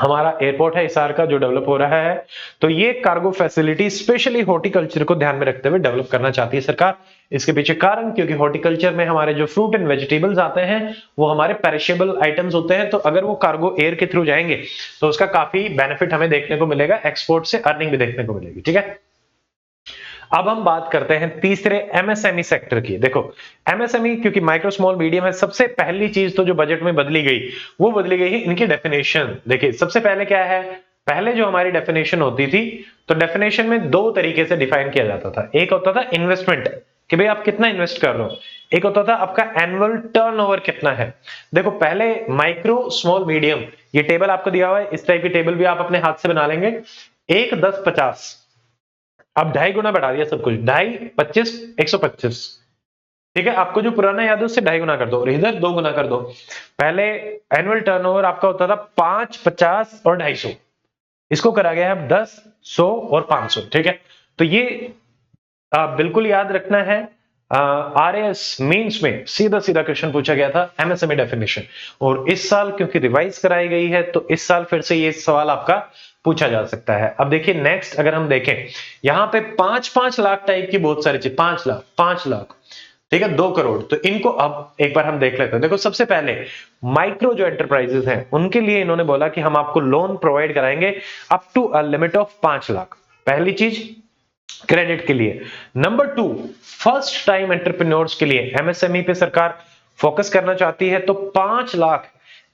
हमारा एयरपोर्ट है हिसार का जो डेवलप हो रहा है, तो ये कार्गो फैसिलिटी स्पेशली हॉर्टिकल्चर को ध्यान में रखते हुए डेवलप करना चाहती है सरकार। इसके पीछे कारण, क्योंकि हॉर्टिकल्चर में हमारे जो फ्रूट एंड वेजिटेबल्स आते हैं वो हमारे पेरिशेबल आइटम्स होते हैं, तो अगर वो कार्गो एयर के थ्रू जाएंगे तो उसका काफी बेनिफिट हमें देखने को मिलेगा, एक्सपोर्ट से अर्निंग भी देखने को मिलेगी, ठीक है। अब हम बात करते हैं तीसरे एमएसएमई सेक्टर की। देखो एमएसएमई क्योंकि माइक्रो स्मॉल मीडियम है, सबसे पहली चीज तो जो बजट में बदली गई वो बदली गई है इनकी डेफिनेशन। देखिए सबसे पहले क्या है, पहले जो हमारी डेफिनेशन होती थी तो डेफिनेशन में दो तरीके से डिफाइन किया जाता था। एक होता था इन्वेस्टमेंट कि भाई आप कितना इन्वेस्ट कर रहे हो, एक होता था आपका एनुअल टर्नओवर कितना है। देखो पहले माइक्रो स्मॉल मीडियम, ये टेबल आपको दिया हुआ है, इस टाइप की टेबल भी आप अपने हाथ से बना लेंगे। 1 10 50, अब 2.5 गुना बढ़ा दिया सब कुछ, 2.5 25 125। ठीक है, आपको जो पुराना याद है उससे 2.5 गुना कर दो और इधर 2 गुना कर दो। पहले एनुअल टर्नओवर आपका होता था 5 50 और 250, इसको करा गया है 10 100 और 500। ठीक है, तो ये बिल्कुल याद रखना है। आरएएस मेंस में सीधा सीधा क्वेश्चन पूछा गया था एमएसएमई डेफिनेशन, और इस साल क्योंकि रिवाइज कराई गई है तो इस साल फिर से ये सवाल आपका पूछा जा सकता है। अब देखिए नेक्स्ट अगर हम देखें, यहां पे 5-5 लाख टाइप की बहुत सारी चीज, 5 लाख, ठीक है 2 करोड़, तो इनको अब एक बार हम देख लेते हैं। देखो सबसे पहले माइक्रो जो एंटरप्राइजेस हैं उनके लिए इन्होंने बोला कि हम आपको लोन प्रोवाइड कराएंगे up to a limit of 5 lakh, पहली चीज क्रेडिट के लिए। नंबर 2, फर्स्ट टाइम एंटरप्रेन्योर्स के लिए एमएसएमई पे सरकार फोकस करना चाहती है, तो 5 लाख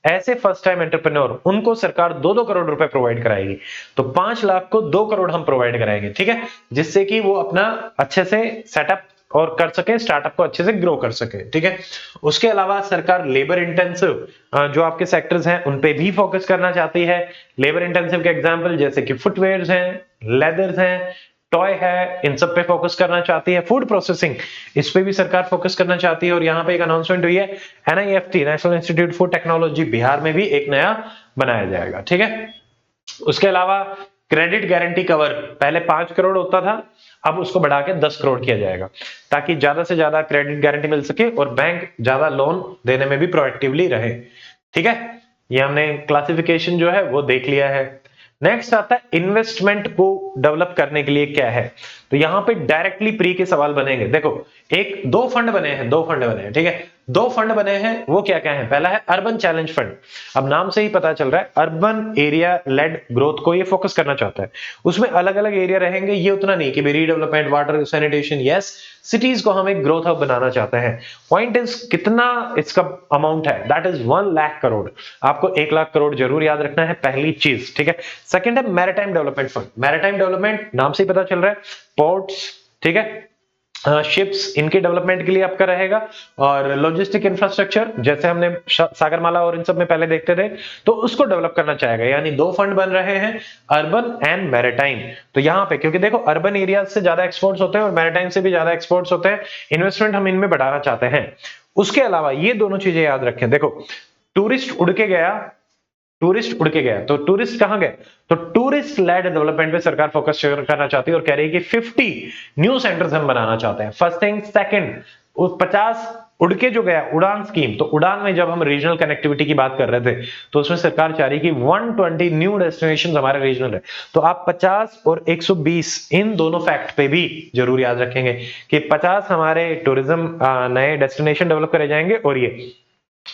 ऐसे फर्स्ट टाइम एंटरप्रेन्योर उनको सरकार 2-2 करोड़ रुपए प्रोवाइड कराएगी। तो 5 लाख को 2 करोड़ हम प्रोवाइड कराएंगे, ठीक है, जिससे कि वो अपना अच्छे से सेटअप और कर सके, स्टार्टअप को अच्छे से ग्रो कर सके। ठीक है, उसके अलावा सरकार लेबर इंटेंसिव जो आपके सेक्टर्स हैं उन पे भी फोकस करना चाहती है। लेबर इंटेंसिव के एग्जांपल जैसे कि फुटवेयर्स हैं, लेदर्स हैं, टॉय है, इन सब पे फोकस करना चाहती है। फूड प्रोसेसिंग, इस पे भी सरकार फोकस करना चाहती है, और यहाँ पे एक अनाउंसमेंट हुई है, NIFT national institute for technology Bihar में भी एक नया बनाया जाएगा। ठीक है, उसके अलावा क्रेडिट गारंटी कवर पहले 5 करोड़ होता था, अब उसको बढ़ा के 10 करोड़ किया जाएगा, ताकि ज्यादा से ज्यादा क्रेडिट गारंटी मिल सके और बैंक ज्यादा लोन देने में भी प्रोएक्टिवली रहे। ठीक है, ये हमने क्लासिफिकेशन जो है वो देख लिया है। नेक्स्ट आता है इन्वेस्टमेंट को डेवलप करने के लिए क्या है, तो यहां पे डायरेक्टली प्री के सवाल बनेंगे। देखो दो फंड बने हैं, ठीक है, 2 फंड बने हैं, वो क्या क्या है, पहला है अर्बन चैलेंज फंड। अब नाम से ही पता चल रहा है अर्बन एरिया लेड ग्रोथ को ये फोकस करना चाहता है। उसमें अलग अलग एरिया रहेंगे, ये उतना नहीं कि redevelopment, water sanitation, yes cities को हम एक ग्रोथ हब बनाना चाहते हैं। पॉइंट इज कितना इसका अमाउंट है, दैट इज 1 लाख करोड़। आपको 1 लाख करोड़ जरूर याद रखना है, पहली चीज। ठीक है, सेकंड है maritime development fund. Maritime development नाम से ही पता चल रहा है, पोर्ट्स, ठीक है, शिप्स, इनके डेवलपमेंट के लिए आपका रहेगा, और लॉजिस्टिक इंफ्रास्ट्रक्चर जैसे हमने सागरमाला और इन सब में पहले देखते थे, तो उसको डेवलप करना चाहेगा। यानी 2 फंड बन रहे हैं, अर्बन एंड मैरीटाइम। तो यहां पे क्योंकि देखो अर्बन एरिया से ज्यादा एक्सपोर्ट्स होते हैं और मैरीटाइम से भी ज्यादा एक्सपोर्ट्स होते हैं, इन्वेस्टमेंट हम इनमें बढ़ाना चाहते हैं। उसके अलावा ये दोनों चीजें याद रखें। देखो टूरिस्ट उड़ के गया, तो टूरिस्ट कहां गए, तो टूरिस्ट लेड डेवलपमेंट पे सरकार फोकस करना चाहती है और कह रही है कि 50 न्यू सेंटर्स हम बनाना चाहते हैं। फर्स्ट थिंग, सेकंड 50 उड़ के जो गया, उड़ान स्कीम, तो उड़ान में जब हम रीजनल कनेक्टिविटी की बात कर रहे थे तो उसमें सरकार चाह रही है कि 120 न्यू डेस्टिनेशंस हमारे रीजनल है। तो आप 50 और 120 इन दोनों फैक्ट पे भी जरूर याद रखेंगे कि 50 हमारे टूरिज्म नए डेस्टिनेशन डेवलप करे जाएंगे, और ये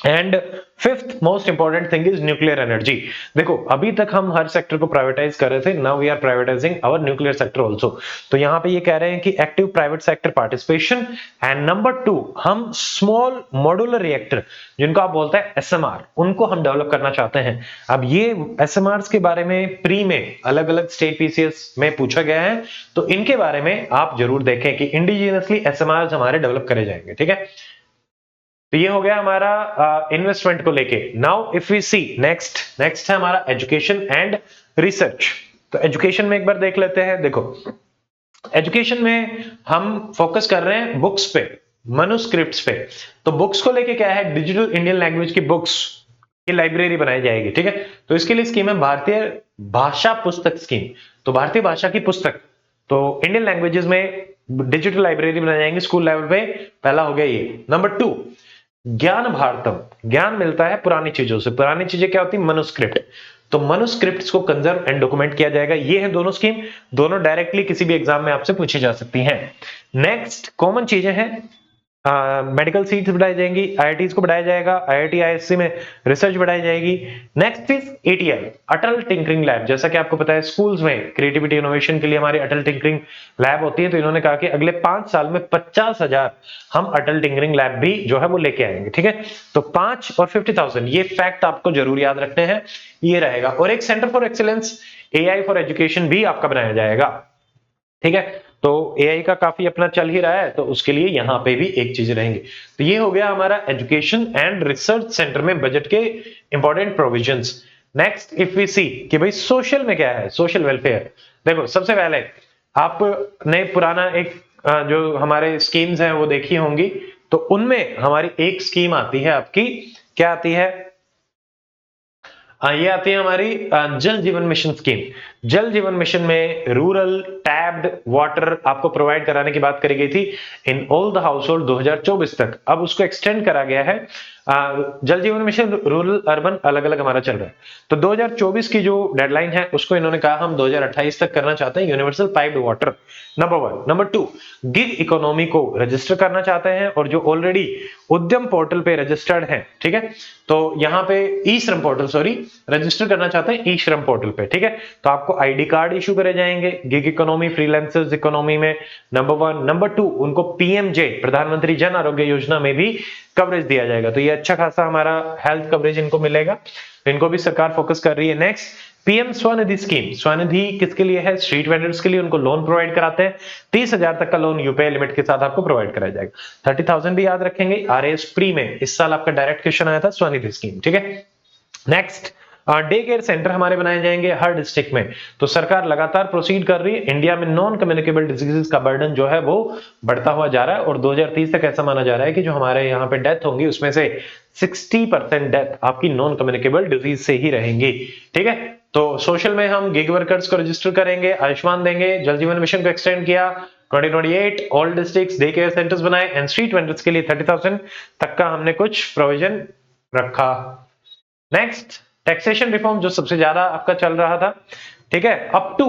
and fifth most important thing is nuclear energy. देखो अभी तक हम हर सेक्टर को प्राइवेटाइज कर रहे थे, now we are privatizing our nuclear sector also. तो यहां पे ये कह रहे हैं कि active private sector participation. And number 2, हम स्मॉल मॉड्यूलर रिएक्टर जिनको आप बोलते हैं एसएमआर, उनको हम डेवलप करना चाहते हैं। अब ये एसएमआर के बारे में प्री में अलग अलग स्टेट पीसीएस में पूछा गया है, तो इनके बारे में आप जरूर देखें कि इंडिजिनियसली एसएमआर हमारे डेवलप करे जाएंगे। ठीक है, तो ये हो गया हमारा इन्वेस्टमेंट को लेके। Now if we see next है हमारा एजुकेशन एंड रिसर्च। तो एजुकेशन में एक बार देख लेते हैं। देखो एजुकेशन में हम फोकस कर रहे हैं बुक्स पे, मनुस्क्रिप्ट्स पे। तो बुक्स को लेके क्या है, डिजिटल इंडियन लैंग्वेज की बुक्स की लाइब्रेरी बनाई जाएगी। ठीक है, तो इसके लिए स्कीम है भारतीय भाषा पुस्तक स्कीम। तो भारतीय भाषा की पुस्तक, तो इंडियन लैंग्वेजेस में डिजिटल लाइब्रेरी बनाई जाएंगी स्कूल लेवल पे। पहला हो गया ये। नंबर 2, ज्ञान भारतम, ज्ञान मिलता है पुरानी चीजों से। पुरानी चीजें क्या होती है, मनुस्क्रिप्ट। तो मनुस्क्रिप्ट्स को कंजर्व एंड डॉक्यूमेंट किया जाएगा। ये है दोनों स्कीम, दोनों डायरेक्टली किसी भी एग्जाम में आपसे पूछी जा सकती हैं। नेक्स्ट कॉमन चीजें हैं, मेडिकल सीट्स बढ़ाई जाएंगी, आईआईटीज को बढ़ाया जाएगा, आईआईटी आईएससी में रिसर्च बढ़ाई जाएगी। Next is ATL, Atal tinkering lab. जैसा कि आपको पता है स्कूल्स में क्रिएटिविटी इनोवेशन के लिए हमारी अटल टिंकरिंग लैब होती है, तो इन्होंने कहा कि अगले 5 साल में 50,000 हम अटल टिंकरिंग लैब भी जो है वो लेके आएंगे। ठीक है, तो 5 और 50,000 ये फैक्ट आपको जरूर याद रखने हैं, ये रहेगा। और एक centre for excellence AI for education भी आपका बनाया जाएगा। ठीक है, तो एआई का काफी अपना चल ही रहा है, तो उसके लिए यहां पे भी एक चीज रहेंगे। तो ये हो गया हमारा एजुकेशन एंड रिसर्च सेंटर में बजट के important provisions. Next if we see कि भाई सोशल में क्या है, सोशल वेलफेयर। देखो सबसे पहले आपने पुराना एक जो हमारे स्कीम्स हैं वो देखी होंगी, तो उनमें हमारी एक स्कीम आती है आपकी, क्या आती है, ये आती है हमारी जल जीवन मिशन स्कीम। जल जीवन मिशन में रूरल टैप्ड वाटर आपको प्रोवाइड कराने की बात करी गई थी in all the house hold 2024 तक। अब उसको एक्सटेंड करा गया है। जल जीवन मिशन रूरल अर्बन अलग अलग हमारा चल रहा है, तो 2024 की जो डेडलाइन है उसको इन्होंने कहा हम 2028 तक करना चाहते हैं universal piped water, number 1। Number 2, gig economy को रजिस्टर करना चाहते हैं, और जो ऑलरेडी उद्यम पोर्टल पे रजिस्टर्ड है, ठीक है, तो यहाँ पे ई श्रम पोर्टल सॉरी रजिस्टर करना चाहते हैं ई श्रम पोर्टल पे। ठीक है, तो आपको आईडी कार्ड इशू करे जाएंगे गिग इकोनॉमी फ्रीलांसर्स इकोनॉमी में, नंबर 1। नंबर 2, उनको पीएमजे प्रधानमंत्री जन आरोग्य योजना में भी कवरेज दिया जाएगा, तो ये अच्छा खासा हमारा हेल्थ कवरेज इनको मिलेगा, इनको भी सरकार फोकस कर रही है। Next PM Svanidhi scheme. Svanidhi किसके लिए है, स्ट्रीट वेंडर्स के लिए, उनको लोन प्रोवाइड कराते हैं। 30,000 तक का लोन यूपीआई लिमिट के साथ आपको प्रोवाइड कराया जाएगा। 30,000 भी याद रखेंगे। आरएएस प्री में इस साल आपका डायरेक्ट क्वेश्चन आया था स्वनिधि स्कीम। ठीक है, नेक्स्ट डे केयर सेंटर हमारे बनाए जाएंगे हर डिस्ट्रिक्ट में। तो सरकार लगातार प्रोसीड कर रही है, इंडिया में नॉन कम्युनिकेबल डिजीजेस का बर्डन जो है वो बढ़ता हुआ जा रहा है, और 2030 तक ऐसा माना जा रहा है कि जो हमारे यहाँ पे डेथ होंगी उसमें से 60% डेथ आपकी नॉन कम्युनिकेबल डिजीज से ही रहेंगी। ठीक है, तो सोशल में हम गिग वर्कर्स को रजिस्टर करेंगे, आयुष्मान देंगे, जल जीवन मिशन को एक्सटेंड किया 2028, all districts day care centres बनाए, एंड स्ट्रीट वेंडर्स के लिए 30,000 तक का हमने कुछ प्रोविजन रखा। नेक्स्ट टैक्सेशन रिफॉर्म जो सबसे ज्यादा आपका चल रहा था। ठीक है, अप टू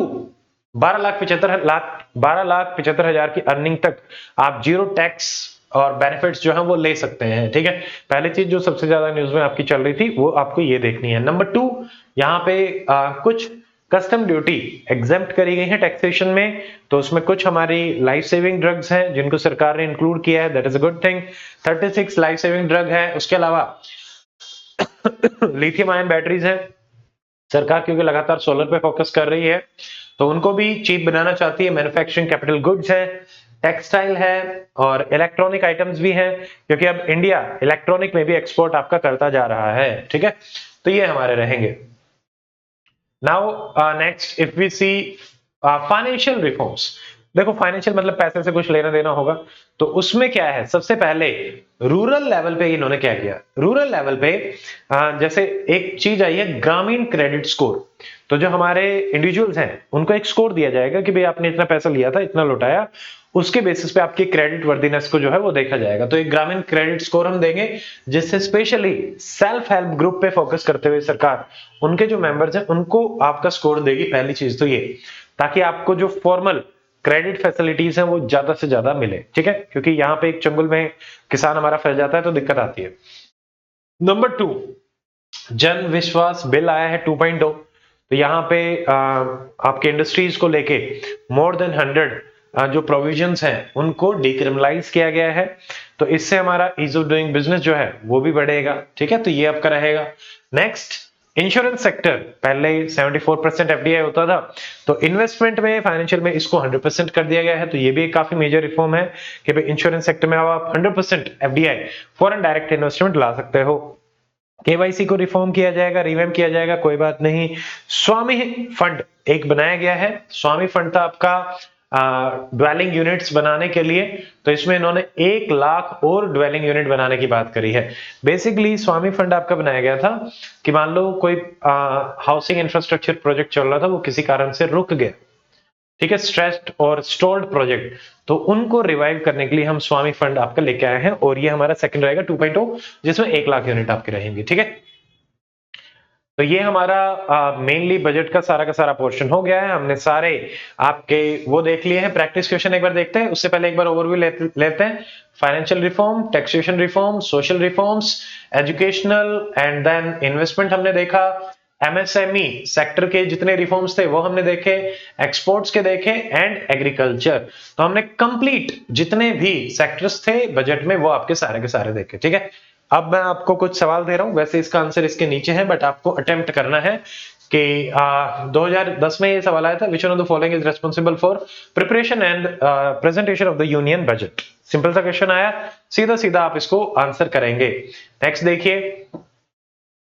12,75,000 की अर्निंग तक आप जीरो टैक्स और बेनिफिट्स जो है वो ले सकते हैं। ठीक है, पहली चीज जो सबसे ज्यादा न्यूज में आपकी चल रही थी वो आपको ये देखनी है। नंबर 2, यहाँ पे कुछ कस्टम ड्यूटी एग्जेम्प्ट करी गई है टैक्सेशन में, तो उसमें कुछ हमारी लाइफ सेविंग ड्रग्स हैं जिनको सरकार ने इंक्लूड किया है, that is a good thing. 36 life saving drug है। उसके अलावा लिथियम आयन बैटरीज हैं, सरकार क्योंकि लगातार सोलर पे फोकस कर रही है तो उनको भी चीप बनाना चाहती है। मैन्युफैक्चरिंग कैपिटल गुड्स है, टेक्सटाइल है, और इलेक्ट्रॉनिक आइटम्स भी हैं, क्योंकि अब इंडिया इलेक्ट्रॉनिक में भी एक्सपोर्ट आपका करता जा रहा है। ठीक है, तो ये हमारे रहेंगे। Now next if we see financial reforms. देखो फाइनेंशियल मतलब पैसे से कुछ लेना देना होगा, तो उसमें क्या है, सबसे पहले रूरल लेवल पे इन्होंने क्या किया, रूरल लेवल पे जैसे एक चीज आई है ग्रामीण क्रेडिट स्कोर। तो जो हमारे इंडिविजुअल्स हैं उनको एक स्कोर दिया जाएगा कि भाई आपने इतना पैसा लिया था, इतना लौटाया, उसके बेसिस पे आपकी क्रेडिट वर्दीनेस को जो है वो देखा जाएगा। तो एक ग्रामीण क्रेडिट स्कोर हम देंगे, जिससे स्पेशली सेल्फ हेल्प ग्रुप पे फोकस करते हुए सरकार उनके जो मेंबर्स हैं उनको आपका स्कोर देगी। पहली चीज तो ये, ताकि आपको जो फॉर्मल क्रेडिट फैसिलिटीज हैं वो ज्यादा से ज्यादा मिले। ठीक है, क्योंकि यहाँ पे एक चंगुल में किसान हमारा फंस जाता है तो दिक्कत आती है। नंबर 2, जन विश्वास बिल आया है 2.0। तो यहाँ पे आपके इंडस्ट्रीज को लेके मोर देन 100 जो प्रोविजंस हैं उनको डिक्रिमिनलाइज किया गया है, तो इससे हमारा इज ऑफ डूइंग बिजनेस जो है वो भी बढ़ेगा। ठीक है, तो ये आपका रहेगा। नेक्स्ट इंश्योरेंस सेक्टर, पहले 74% एफडीआई होता था, तो इन्वेस्टमेंट में फाइनेंशियल में इसको 100% कर दिया गया है, तो ये भी एक काफी मेजर रिफॉर्म है कि भाई इंश्योरेंस सेक्टर में आप 100% एफडीआई फॉरेन डायरेक्ट इन्वेस्टमेंट ला सकते हो। केवाईसी को रिफॉर्म किया जाएगा, रिवैम्प किया जाएगा, कोई बात नहीं। स्वामी फंड एक बनाया गया है, स्वामी फंड था आपका ड्वेलिंग यूनिट्स बनाने के लिए, तो इसमें इन्होंने 1 लाख और ड्वेलिंग यूनिट बनाने की बात करी है। बेसिकली स्वामी फंड आपका बनाया गया था कि मान लो कोई हाउसिंग इंफ्रास्ट्रक्चर प्रोजेक्ट चल रहा था, वो किसी कारण से रुक गया, ठीक है, स्ट्रेस्ड और स्टॉल्ड प्रोजेक्ट, तो उनको रिवाइव करने के लिए हम स्वामी फंड आपका लेके आए हैं, और ये हमारा सेकंड रहेगा 2.0, जिसमें 1 लाख यूनिट आपके रहेंगे। ठीक है, तो ये हमारा मेनली बजट का सारा पोर्शन हो गया है। हमने सारे आपके वो देख लिए हैं। प्रैक्टिस क्वेश्चन एक बार देखते हैं, उससे पहले एक बार ओवरव्यू लेते हैं। Financial reform, taxation reform, social reforms, educational and then investment हमने देखा। एमएसएमई सेक्टर के जितने रिफॉर्म्स थे वो हमने देखे, एक्सपोर्ट्स के देखे एंड एग्रीकल्चर। तो हमने कंप्लीट जितने भी सेक्टर्स थे बजट में वो आपके सारे के सारे देखे। ठीक है, अब मैं आपको कुछ सवाल दे रहा हूं, वैसे इसका आंसर इसके नीचे है बट आपको अटेम्प्ट करना है कि 2010 में ये सवाल आया था, which one of the following is responsible for preparation and presentation of the union budget. Simple सा क्वेश्चन आया, सीधा सीधा आप इसको आंसर करेंगे। नेक्स्ट देखिए,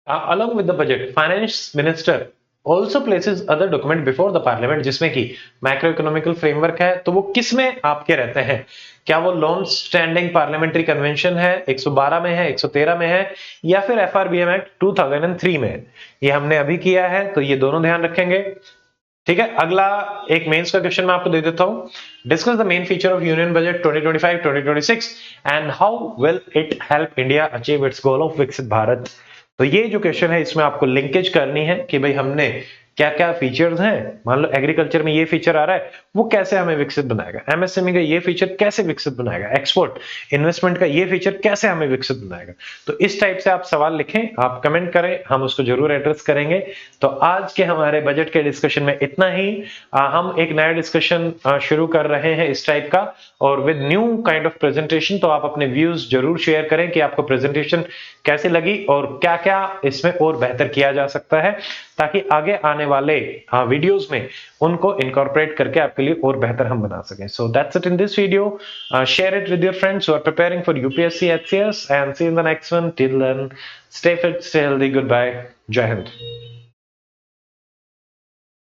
along with the budget, finance minister also places other document before the parliament, जिसमें कि मैक्रो इकोनॉमिकल फ्रेमवर्क है। तो वो किस में आपके रहते हैं? क्या वो लॉन्ग स्टैंडिंग पार्लियामेंट्री कन्वेंशन है, 112 में है, 113 में है, या फिर एफआरबीएम एक्ट 2003 में? ये हमने अभी किया है, तो ये दोनों ध्यान रखेंगे। ठीक है, अगला एक मेंस का क्वेश्चन मैं आपको दे देता हूं। Discuss the main feature of union budget 2025-2026 and how will it help India achieve it's goal of विकसित भारत। तो ये जो क्वेश्चन है इसमें आपको लिंकेज करनी है कि भाई हमने क्या क्या फीचर्स हैं। मान लो एग्रीकल्चर में ये फीचर आ रहा है, वो कैसे हमें विकसित बनाएगा। एमएसएमई का ये फीचर कैसे विकसित बनाएगा। एक्सपोर्ट इन्वेस्टमेंट का ये फीचर कैसे हमें विकसित बनाएगा। तो इस टाइप से आप सवाल लिखें, आप कमेंट करें, हम उसको जरूर एड्रेस करेंगे। तो आज के हमारे बजट के डिस्कशन में इतना ही। हम एक नया डिस्कशन शुरू कर रहे हैं इस टाइप का, और with new kind of presentation. तो आप अपने व्यूज जरूर शेयर करें कि आपको प्रेजेंटेशन कैसी लगी और क्या क्या इसमें और बेहतर किया जा सकता है, ताकि आगे आने वाले वीडियोस में उनको इनकॉर्पोरेट करके आपके लिए और बेहतर हम बना सकें। So that's it in this video. Share it with your friends who are preparing for UPSC HCS and see in the next one. Till then, stay fit, stay healthy, goodbye, जय हिंद।